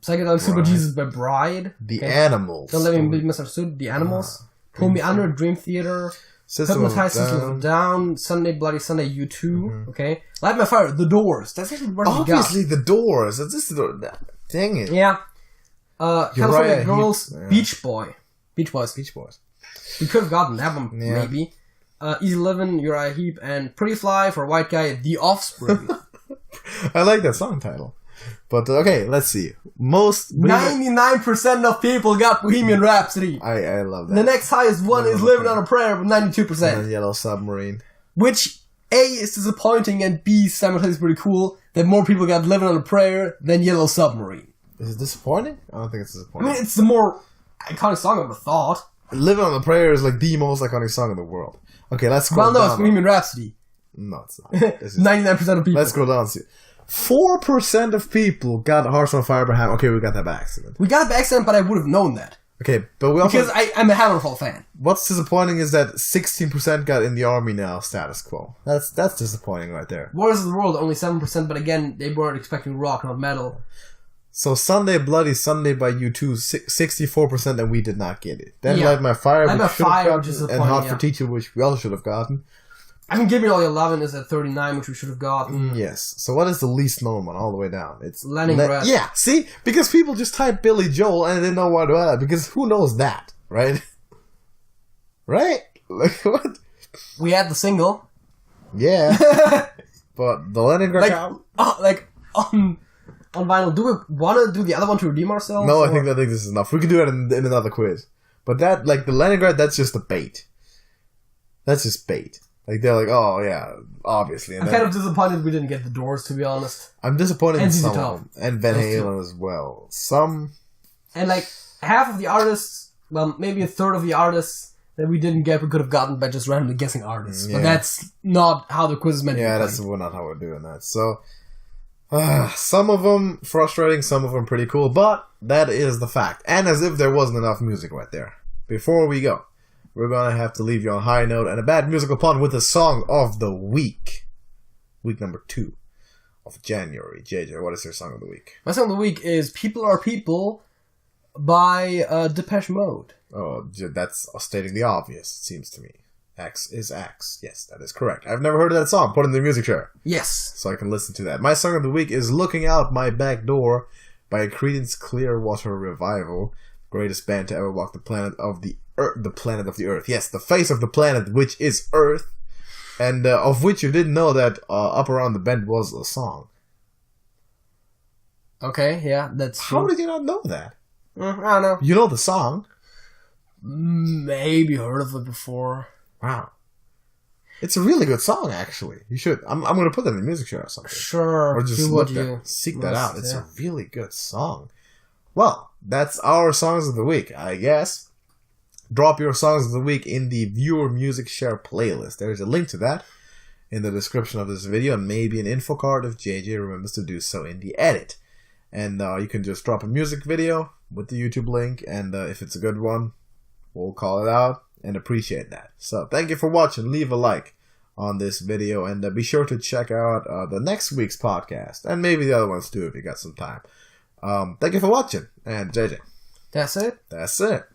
Psychedelic Super Jesus by Bride. The Animals. Don't Let Me Be Misunderstood. The Animals. Pull Me Under, Dream Theater. Hypnotized System of Down. Sunday Bloody Sunday, U2. Okay. Light My Fire, The Doors. That's actually what obviously The Doors. That's just dang it. Yeah. California Girls, Beach Boys. We could have gotten that one, maybe. Easy Livin', Uriah Heep, and Pretty Fly for a White Guy, The Offspring. I like that song title. But, okay, let's see. 99% of people got Bohemian Rhapsody. I love that. The next highest one is Living on a Prayer with 92%. And Yellow Submarine. Which, A, is disappointing, and B, simultaneously pretty cool, that more people got Living on a Prayer than Yellow Submarine. Is it disappointing? I don't think it's disappointing. I mean, it's the more iconic song I would have thought. Living on a Prayer is like the most iconic song in the world. Okay, let's go down. Well, no, it's Bohemian Rhapsody. No, it's not. 99% of people. Let's go down. 4% of people got Hearthstone Fire by Hammer. Okay, we got that by accident. We got it by accident, but I would have known that. Okay, but we also... Because I'm a Hammerfall fan. What's disappointing is that 16% got In the Army Now status quo. That's disappointing right there. Warriors of the World, only 7%, but again, they weren't expecting rock, not metal. So Sunday Bloody Sunday by U2, 64%, and we did not get it. Then Light My Fire, Light My Fire, which is and Hot for Teacher, which we also should have gotten. I mean, Give Me All Your Lovin' is at 39, which we should have gotten. Yes. So what is the least known one all the way down? It's Leningrad. Yeah, see? Because people just type Billy Joel and they didn't know what to add. Because who knows that, right? Right? Like, what? We had the single. Yeah. But the Leningrad... on vinyl, do we want to do the other one to redeem ourselves? No, I think this is enough. We could do it in another quiz. But that, like, the Leningrad, that's just a bait. That's just bait. Like, they're like, oh, yeah, obviously. And I'm kind of disappointed we didn't get the Doors, to be honest. I'm disappointed in some Top. of them. And Van Halen as well. Some... And, like, half of the artists, well, maybe a third of the artists that we didn't get, we could have gotten by just randomly guessing artists. Yeah. But that's not how the quiz is meant to be. Yeah, that's not how we're doing that. So, some of them frustrating, some of them pretty cool, but that is the fact. And as if there wasn't enough music right there. Before we go, we're going to have to leave you on a high note and a bad musical pun with the song of the week. Week number 2 of January. JJ, what is your song of the week? My song of the week is People Are People by Depeche Mode. Oh, that's stating the obvious, it seems to me. X is X. Yes, that is correct. I've never heard of that song. Put it in the music chair. Yes. So I can listen to that. My song of the week is Looking Out My Back Door by Creedence Clearwater Revival. Greatest band to ever walk the planet of the Earth. The planet of the Earth. Yes, the face of the planet, which is Earth. And of which you didn't know that Up Around the Bend was a song. Okay, yeah, that's true. How did you not know that? I don't know. You know the song? Maybe heard of it before. Wow. It's a really good song, actually. You should. I'm going to put that in the music share or something. Sure. Or just seek that out. It's a really good song. Well, that's our songs of the week, I guess. Drop your songs of the week in the viewer music share playlist. There's a link to that in the description of this video, and maybe an info card if JJ remembers to do so in the edit. And you can just drop a music video with the YouTube link, and if it's a good one, we'll call it out and appreciate that. So thank you for watching. Leave a like on this video, and be sure to check out the next week's podcast, and maybe the other ones too if you got some time. Thank you for watching, and JJ. That's it? That's it.